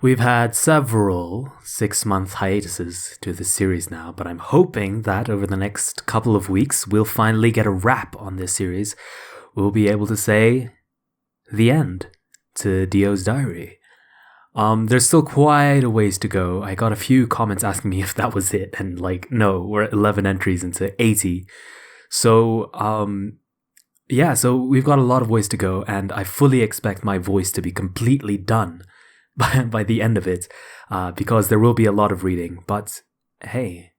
We've had several 6-month hiatuses to this series now, but I'm hoping that over the next couple of weeks, we'll finally get a wrap on this series. We'll be able to say the end to Dio's diary. There's still quite a ways to go. I got a few comments asking me if that was it, and no, we're at 11 entries into 80. So, so we've got a lot of ways to go, and I fully expect my voice to be completely done by the end of it, because there will be a lot of reading. But hey,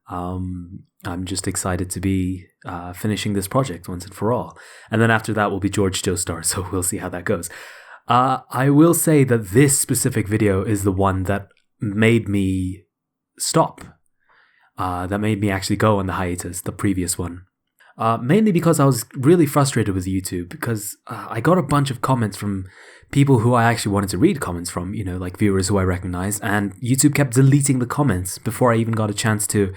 I'm just excited to be finishing this project once and for all. And then after that will be George Joestar, so we'll see how that goes. I will say that this specific video is the one that made me stop, that made me actually go on the hiatus, the previous one. Mainly because I was really frustrated with YouTube, because I got a bunch of comments from people who I actually wanted to read comments from, like viewers who I recognize, and YouTube kept deleting the comments before I even got a chance to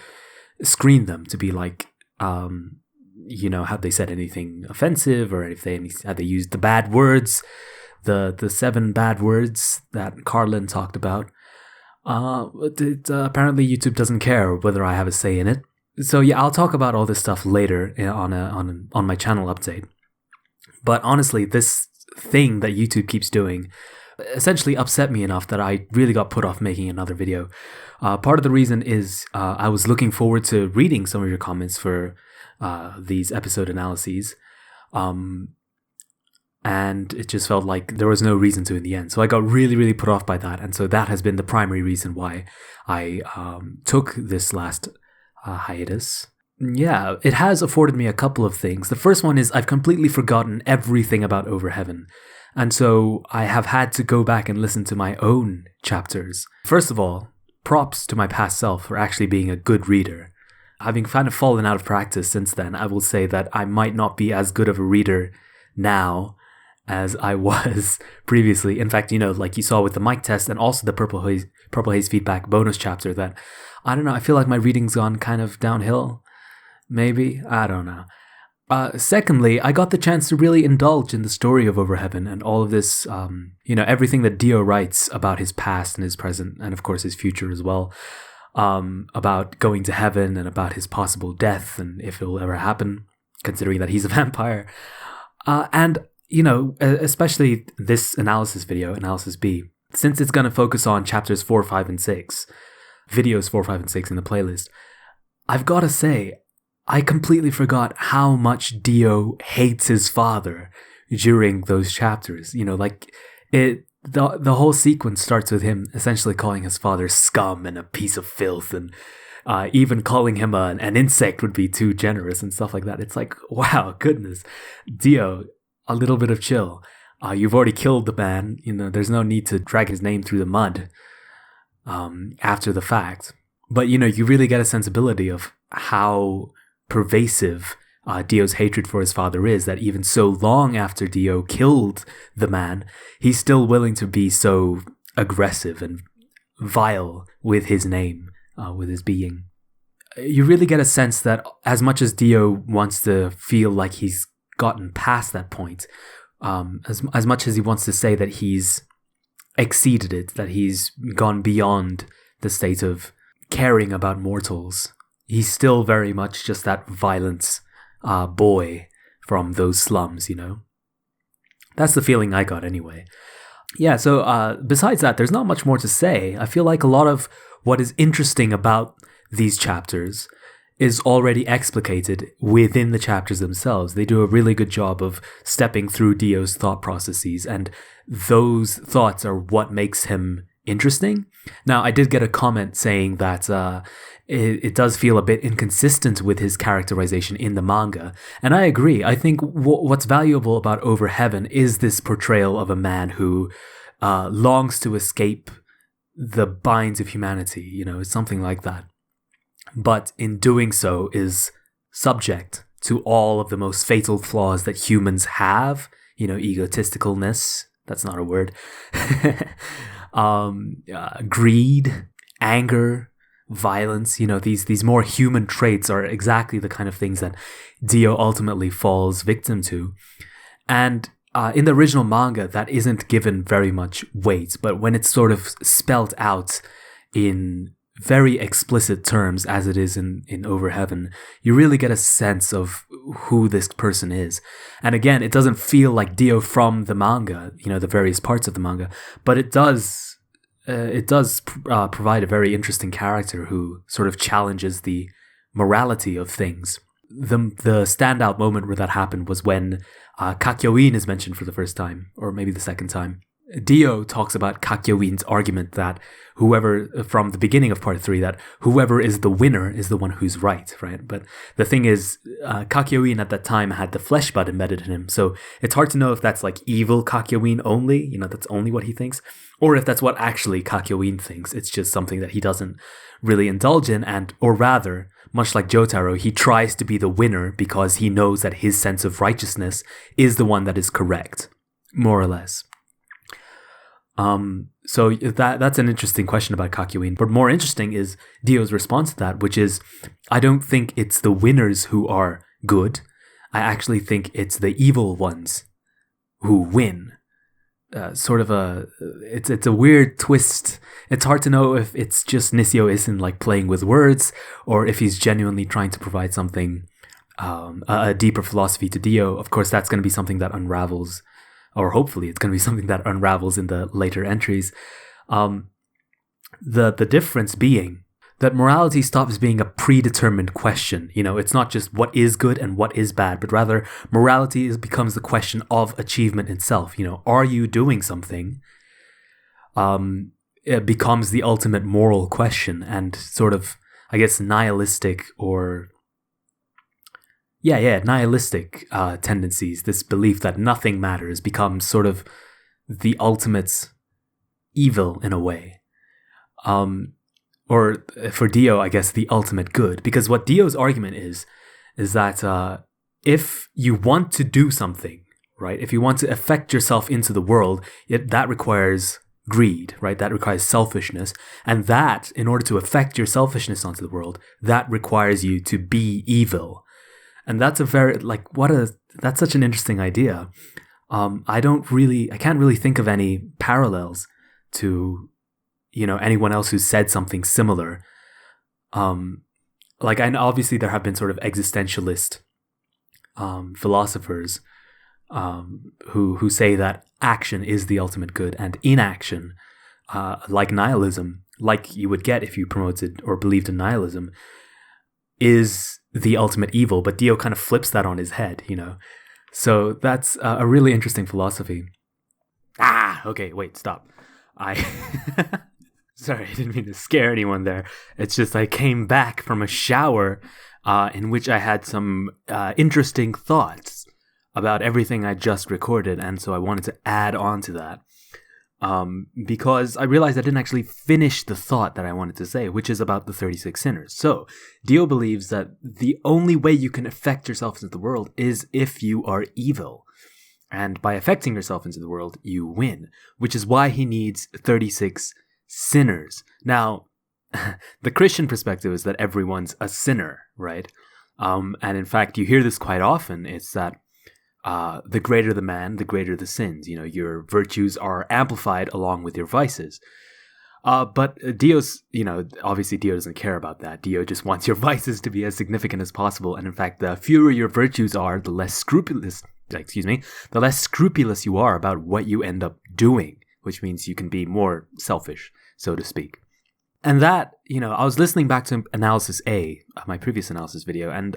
screen them to be like, had they said anything offensive, or if had they used the bad words, the 7 bad words that Carlin talked about. Apparently YouTube doesn't care whether I have a say in it. So yeah, I'll talk about all this stuff later on my channel update. But honestly, this thing that YouTube keeps doing essentially upset me enough that I really got put off making another video. Part of the reason is I was looking forward to reading some of your comments for these episode analyses. And it just felt like there was no reason to in the end. So I got really, really put off by that. And so that has been the primary reason why I took this last hiatus. Yeah, it has afforded me a couple of things. The first one is I've completely forgotten everything about Over Heaven. And so I have had to go back and listen to my own chapters. First of all, props to my past self for actually being a good reader. Having kind of fallen out of practice since then, I will say that I might not be as good of a reader now as I was previously. In fact, like you saw with the mic test and also the Purple Haze feedback bonus chapter, that, I don't know, I feel like my reading's gone kind of downhill. Maybe? I don't know. Secondly, I got the chance to really indulge in the story of Over Heaven and all of this, everything that Dio writes about his past and his present, and of course his future as well, about going to heaven and about his possible death and if it will ever happen, considering that he's a vampire. And especially this analysis video, Analysis B, since it's going to focus on chapters 4, 5, and 6, videos 4, 5, and 6 in the playlist, I've got to say, I completely forgot how much Dio hates his father during those chapters. The whole sequence starts with him essentially calling his father scum and a piece of filth, and even calling him an insect would be too generous and stuff like that. It's like, wow, goodness, Dio, a little bit of chill. You've already killed the man. There's no need to drag his name through the mud after the fact. But, you really get a sensibility of how pervasive Dio's hatred for his father is, that even so long after Dio killed the man, he's still willing to be so aggressive and vile with his name, with his being. You really get a sense that as much as Dio wants to feel like he's gotten past that point, as much as he wants to say that he's exceeded it, that he's gone beyond the state of caring about mortals, he's still very much just that violent boy from those slums, That's the feeling I got anyway. Yeah, so besides that, there's not much more to say. I feel like a lot of what is interesting about these chapters is already explicated within the chapters themselves. They do a really good job of stepping through Dio's thought processes, and those thoughts are what makes him interesting. Now, I did get a comment saying that it does feel a bit inconsistent with his characterization in the manga, and I agree. I think what's valuable about Over Heaven is this portrayal of a man who longs to escape the binds of humanity, something like that. But in doing so is subject to all of the most fatal flaws that humans have, egotisticalness, that's not a word, greed, anger, violence, these more human traits are exactly the kind of things that Dio ultimately falls victim to. And in the original manga, that isn't given very much weight, but when it's sort of spelled out in very explicit terms, as it is in Over Heaven, you really get a sense of who this person is. And again, it doesn't feel like Dio from the manga, the various parts of the manga, but it does provide a very interesting character who sort of challenges the morality of things. The standout moment where that happened was when Kakyoin is mentioned for the first time, or maybe the second time. Dio talks about Kakyoin's argument that from the beginning of part 3, that whoever is the winner is the one who's right? But the thing is, Kakyoin at that time had the flesh bud embedded in him, so it's hard to know if that's like evil Kakyoin only, that's only what he thinks, or if that's what actually Kakyoin thinks. It's just something that he doesn't really indulge in, or rather, much like Jotaro, he tries to be the winner because he knows that his sense of righteousness is the one that is correct, more or less. So that's an interesting question about Kakyoin. But more interesting is Dio's response to that, which is, I don't think it's the winners who are good. I actually think it's the evil ones who win. It's a weird twist. It's hard to know if it's just Nisio isn't like playing with words, or if he's genuinely trying to provide something, a deeper philosophy to Dio. Of course, that's going to be something that unravels, or hopefully it's going to be something that unravels in the later entries. The difference being that morality stops being a predetermined question. It's not just what is good and what is bad, but rather morality becomes the question of achievement itself. Are you doing something? It becomes the ultimate moral question, and sort of, I guess, nihilistic tendencies, this belief that nothing matters, becomes sort of the ultimate evil in a way. Or for Dio, I guess, the ultimate good. Because what Dio's argument is that if you want to do something, right, if you want to affect yourself into the world, that requires greed, right? That requires selfishness. And that, in order to affect your selfishness onto the world, that requires you to be evil. And that's that's such an interesting idea. I can't really think of any parallels to, anyone else who said something similar. Obviously there have been sort of existentialist philosophers who say that action is the ultimate good, and inaction, like nihilism, like you would get if you promoted or believed in nihilism, is the ultimate evil. But Dio kind of flips that on his head, So that's a really interesting philosophy. Okay, wait, stop. Sorry, I didn't mean to scare anyone there. It's just I came back from a shower in which I had some interesting thoughts about everything I just recorded, and so I wanted to add on to that. Because I realized I didn't actually finish the thought that I wanted to say, which is about the 36 sinners. So, Dio believes that the only way you can affect yourself into the world is if you are evil. And by affecting yourself into the world, you win, which is why he needs 36 sinners. Now, the Christian perspective is that everyone's a sinner, right? And in fact, you hear this quite often. It's that the greater the man, the greater the sins. Your virtues are amplified along with your vices. But Dio's, obviously Dio doesn't care about that. Dio just wants your vices to be as significant as possible. And in fact, the fewer your virtues are, the less scrupulous you are about what you end up doing, which means you can be more selfish, so to speak. And that, I was listening back to Analysis A, my previous analysis video, and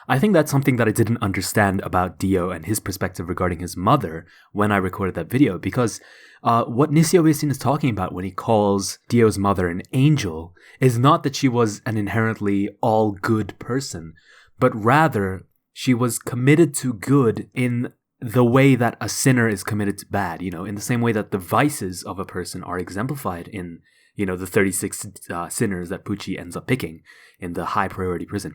I think that's something that I didn't understand about Dio and his perspective regarding his mother when I recorded that video, because what Nisio Isin is talking about when he calls Dio's mother an angel is not that she was an inherently all-good person, but rather she was committed to good in the way that a sinner is committed to bad, in the same way that the vices of a person are exemplified in the 36 sinners that Pucci ends up picking in the high priority prison.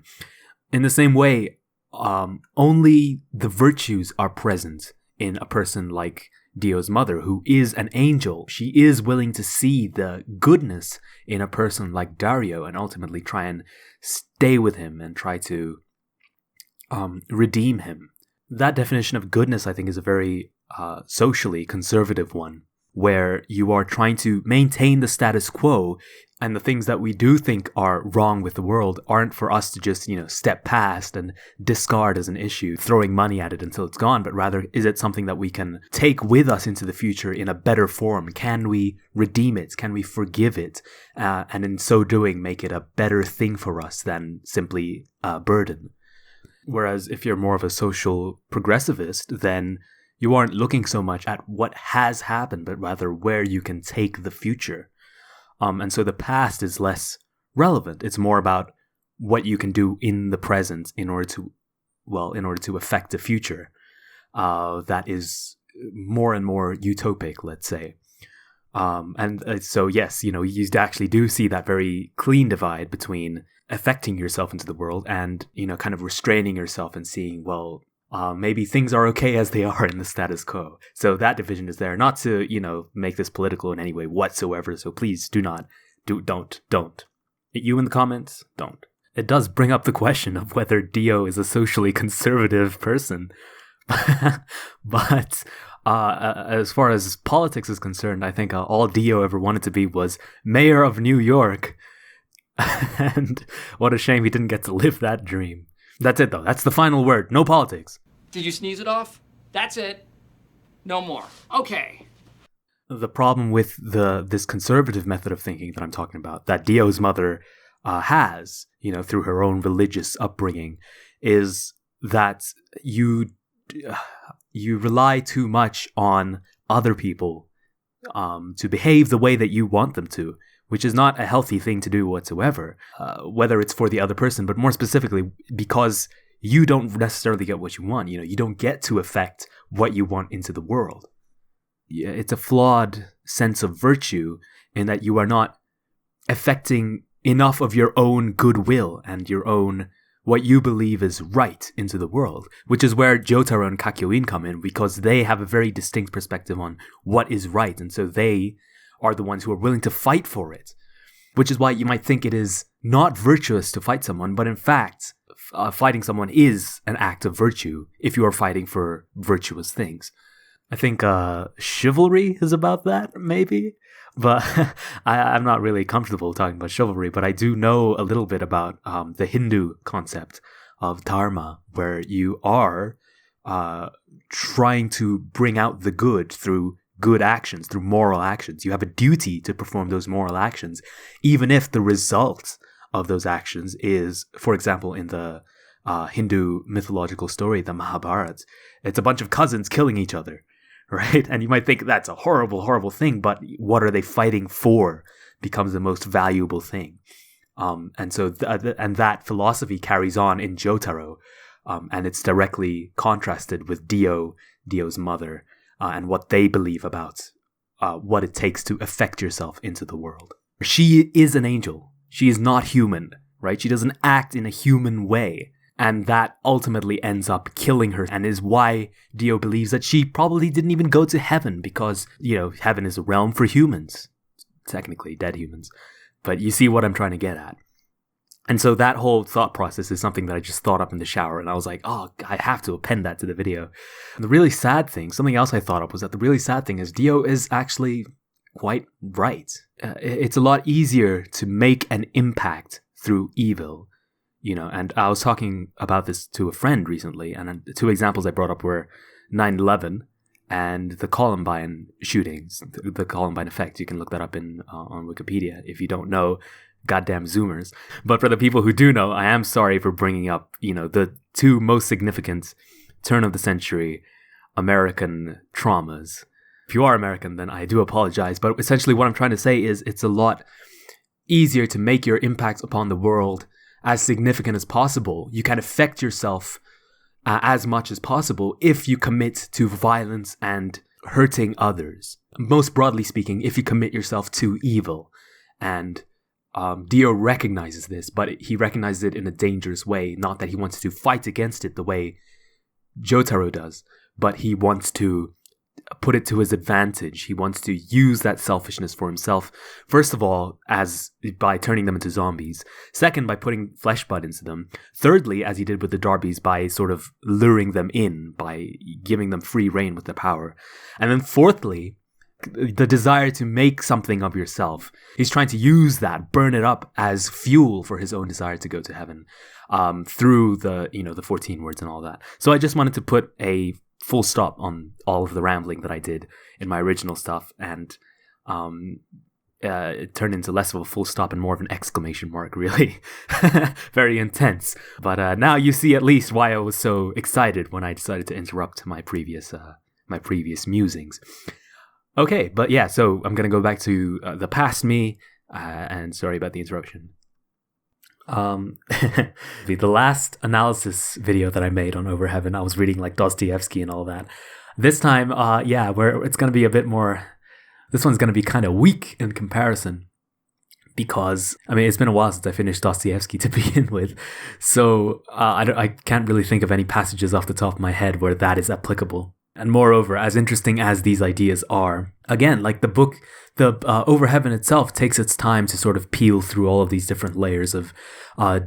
In the same way, only the virtues are present in a person like Dio's mother, who is an angel. She is willing to see the goodness in a person like Dario and ultimately try and stay with him and try to redeem him. That definition of goodness, I think, is a very socially conservative one, where you are trying to maintain the status quo, and the things that we do think are wrong with the world aren't for us to just, step past and discard as an issue, throwing money at it until it's gone, but rather, is it something that we can take with us into the future in a better form? Can we redeem it? Can we forgive it? And in so doing, make it a better thing for us than simply a burden. Whereas if you're more of a social progressivist, then you aren't looking so much at what has happened, but rather where you can take the future. And so the past is less relevant. It's more about what you can do in the present in order to affect the future. That is more and more utopic, let's say. So yes, you actually do see that very clean divide between affecting yourself into the world and, kind of restraining yourself and seeing, maybe things are okay as they are in the status quo. So that division is there, not to, make this political in any way whatsoever. So please don't. You in the comments, don't. It does bring up the question of whether Dio is a socially conservative person. But as far as politics is concerned, I think all Dio ever wanted to be was mayor of New York. And what a shame he didn't get to live that dream. That's it, though. That's the final word. No politics. Did you sneeze it off? That's it. No more. Okay. The problem with this conservative method of thinking that I'm talking about, that Dio's mother has, through her own religious upbringing, is that you rely too much on other people to behave the way that you want them to, which is not a healthy thing to do whatsoever, whether it's for the other person, but more specifically because you don't necessarily get what you want. You don't get to affect what you want into the world. It's a flawed sense of virtue in that you are not affecting enough of your own goodwill and your own what you believe is right into the world, which is where Jotaro and Kakyoin come in, because they have a very distinct perspective on what is right, and so they are the ones who are willing to fight for it, which is why you might think it is not virtuous to fight someone, but in fact, fighting someone is an act of virtue if you are fighting for virtuous things. I think chivalry is about that, maybe, but I'm not really comfortable talking about chivalry, but I do know a little bit about the Hindu concept of dharma, where you are trying to bring out the good through good actions, through moral actions. You have a duty to perform those moral actions, even if the result of those actions is, for example, in the Hindu mythological story, the Mahabharata, it's a bunch of cousins killing each other, right? And you might think that's a horrible, horrible thing, but what are they fighting for becomes the most valuable thing. And so that philosophy carries on in Jotaro, and it's directly contrasted with Dio's mother, and what they believe about what it takes to affect yourself into the world. She is an angel. She is not human, right? She doesn't act in a human way. And that ultimately ends up killing her, and is why Dio believes that she probably didn't even go to heaven, because, heaven is a realm for humans. Technically, dead humans. But you see what I'm trying to get at. And so that whole thought process is something that I just thought up in the shower, and I was like, oh, I have to append that to the video. And the really sad thing, something else I thought up, was that the really sad thing is Dio is actually quite right. It's a lot easier to make an impact through evil, and I was talking about this to a friend recently, and the two examples I brought up were 9/11 and the Columbine shootings, the Columbine effect. You can look that up on Wikipedia if you don't know. Goddamn Zoomers. But for the people who do know, I am sorry for bringing up, the two most significant turn of the century American traumas. If you are American, then I do apologize. But essentially what I'm trying to say is it's a lot easier to make your impact upon the world as significant as possible. You can affect yourself as much as possible if you commit to violence and hurting others. Most broadly speaking, if you commit yourself to evil. And Dio recognizes this, but he recognizes it in a dangerous way. Not that he wants to fight against it the way Jotaro does, but he wants to put it to his advantage. He wants to use that selfishness for himself. First of all, as by turning them into zombies. Second, by putting flesh bud into them. Thirdly, as he did with the Darbies, by sort of luring them in, by giving them free reign with the power. And then fourthly, the desire to make something of yourself. He's trying to use that, burn it up as fuel for his own desire to go to heaven, through the 14 words and all that. So I just wanted to put a full stop on all of the rambling that I did in my original stuff, and it turned into less of a full stop and more of an exclamation mark, really. Very intense. But now you see at least why I was so excited when I decided to interrupt my previous musings. Okay, but yeah, so I'm going to go back to the past me, and sorry about the interruption. The last analysis video that I made on Over Heaven, I was reading like Dostoevsky and all that. This time, where it's going to be a bit more, this one's going to be kind of weak in comparison, because, I mean, it's been a while since I finished Dostoevsky to begin with, so I can't really think of any passages off the top of my head where that is applicable. And moreover, as interesting as these ideas are, again, like the book, Over Heaven itself takes its time to sort of peel through all of these different layers of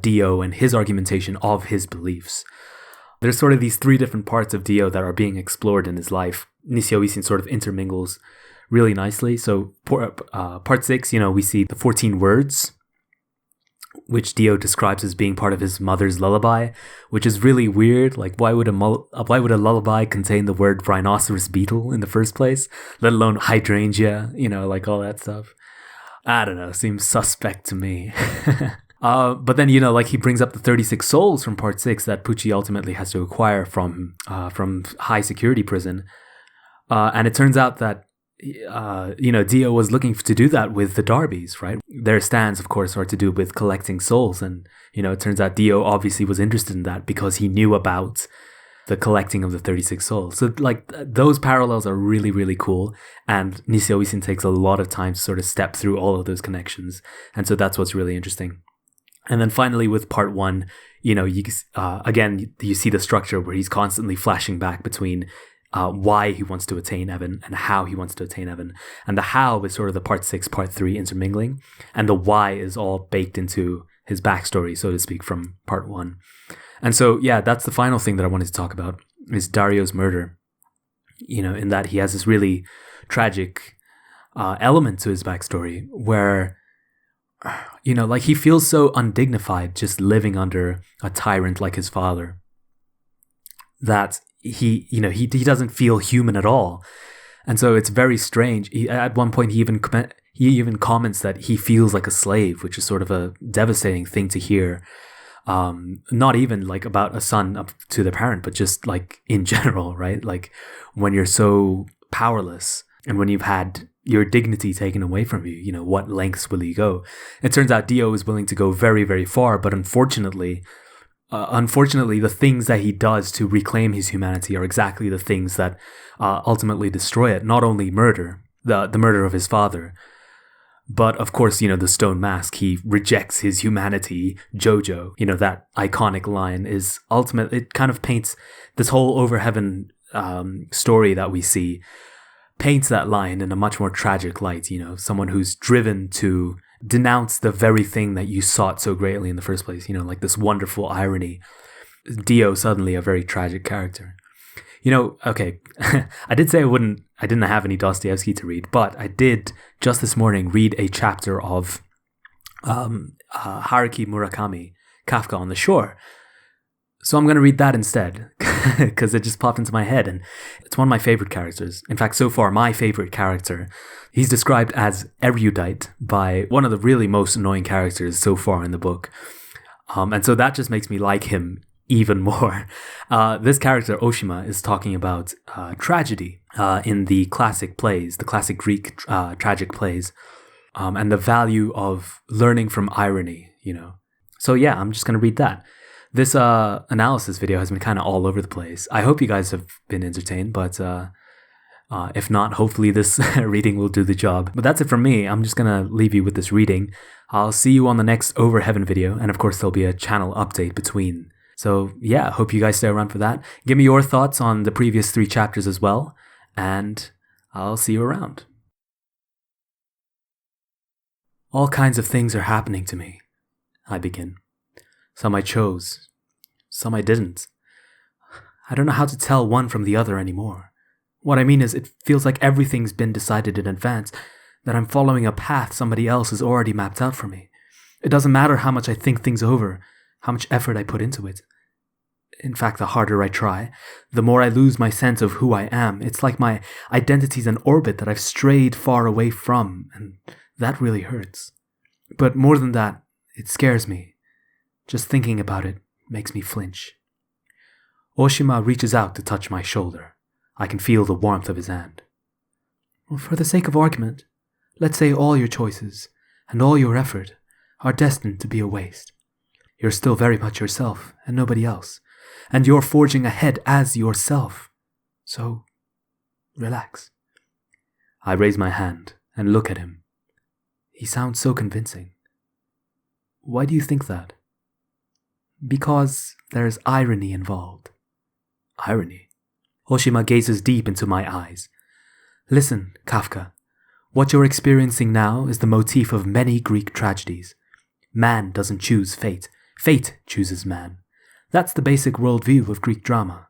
Dio and his argumentation of his beliefs. There's sort of these three different parts of Dio that are being explored in his life. Nissio Isin sort of intermingles really nicely. So part 6, we see the 14 words, which Dio describes as being part of his mother's lullaby, which is really weird. Like, why would a lullaby contain the word rhinoceros beetle in the first place, let alone hydrangea, like all that stuff? I don't know, seems suspect to me. But then, he brings up the 36 souls from part 6 that Pucci ultimately has to acquire from high security prison. And it turns out that Dio was looking to do that with the Darbies, right? Their stands, of course, are to do with collecting souls. And, it turns out Dio obviously was interested in that because he knew about the collecting of the 36 souls. So, those parallels are really, really cool. And Nissio Isin takes a lot of time to sort of step through all of those connections. And so that's what's really interesting. And then finally, with part 1, again, you see the structure where he's constantly flashing back between why he wants to attain heaven and how he wants to attain heaven. And the how is sort of the part 6, part 3 intermingling. And the why is all baked into his backstory, so to speak, from part 1. And so, yeah, that's the final thing that I wanted to talk about, is Dario's murder. In that he has this really tragic element to his backstory where, he feels so undignified just living under a tyrant like his father that he doesn't feel human at all. And so it's very strange. At one point, he even comments that he feels like a slave, which is sort of a devastating thing to hear. Not even like about a son up to the parent, but just like in general, right? Like when you're so powerless and when you've had your dignity taken away from you, what lengths will you go? It turns out Dio is willing to go very, very far, but unfortunately, the things that he does to reclaim his humanity are exactly the things that ultimately destroy it. Not only murder, the murder of his father, but of course, the stone mask. He rejects his humanity. Jojo, that iconic line is ultimate. It kind of paints this whole Over Heaven story that we see, paints that line in a much more tragic light. Someone who's driven to denounce the very thing that you sought so greatly in the first place, like this wonderful irony. Dio, suddenly a very tragic character. Okay, I did say I didn't have any Dostoevsky to read, but I did just this morning read a chapter of Haruki Murakami, Kafka on the Shore. So I'm going to read that instead, because it just popped into my head, and it's one of my favorite characters. In fact, so far, my favorite character. He's described as erudite by one of the really most annoying characters so far in the book. And so that just makes me like him even more. This character, Oshima, is talking about tragedy in the classic plays, the classic Greek tragic plays, and the value of learning from irony, So yeah, I'm just going to read that. This analysis video has been kind of all over the place. I hope you guys have been entertained, but if not, hopefully this reading will do the job. But that's it from me. I'm just going to leave you with this reading. I'll see you on the next Over Heaven video, and of course there'll be a channel update between. So yeah, hope you guys stay around for that. Give me your thoughts on the previous 3 chapters as well. and I'll see you around. All kinds of things are happening to me, I begin. Some I chose, some I didn't. I don't know how to tell one from the other anymore. What I mean is, it feels like everything's been decided in advance, that I'm following a path somebody else has already mapped out for me. It doesn't matter how much I think things over, how much effort I put into it. In fact, the harder I try, the more I lose my sense of who I am. It's like my identity's an orbit that I've strayed far away from, and that really hurts. But more than that, it scares me. Just thinking about it makes me flinch. Oshima reaches out to touch my shoulder. I can feel the warmth of his hand. For the sake of argument, let's say all your choices and all your effort are destined to be a waste. You're still very much yourself and nobody else, and you're forging ahead as yourself. So, relax. I raise my hand and look at him. He sounds so convincing. Why do you think that? Because there's irony involved. Irony? Oshima gazes deep into my eyes. Listen, Kafka. What you're experiencing now is the motif of many Greek tragedies. Man doesn't choose fate. Fate chooses man. That's the basic worldview of Greek drama.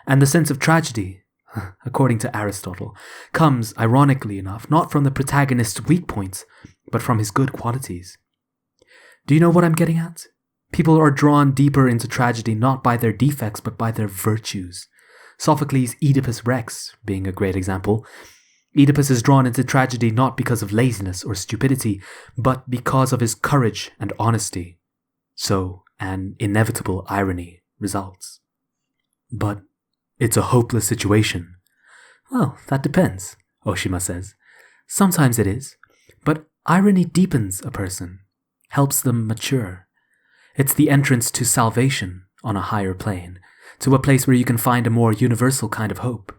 And the sense of tragedy, according to Aristotle, comes, ironically enough, not from the protagonist's weak points, but from his good qualities. Do you know what I'm getting at? People are drawn deeper into tragedy not by their defects, but by their virtues. Sophocles' Oedipus Rex being a great example. Oedipus is drawn into tragedy not because of laziness or stupidity, but because of his courage and honesty. So, an inevitable irony results. But it's a hopeless situation. Well, that depends, Oshima says. Sometimes it is, but irony deepens a person, helps them mature. It's the entrance to salvation on a higher plane, to a place where you can find a more universal kind of hope.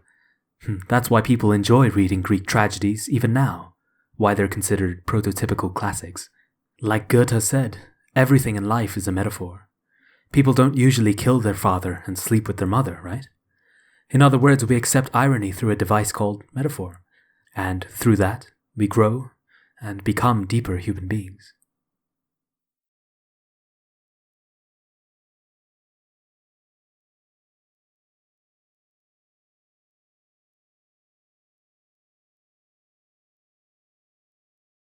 That's why people enjoy reading Greek tragedies even now, why they're considered prototypical classics. Like Goethe said, everything in life is a metaphor. People don't usually kill their father and sleep with their mother, right? In other words, we accept irony through a device called metaphor. And through that, we grow and become deeper human beings.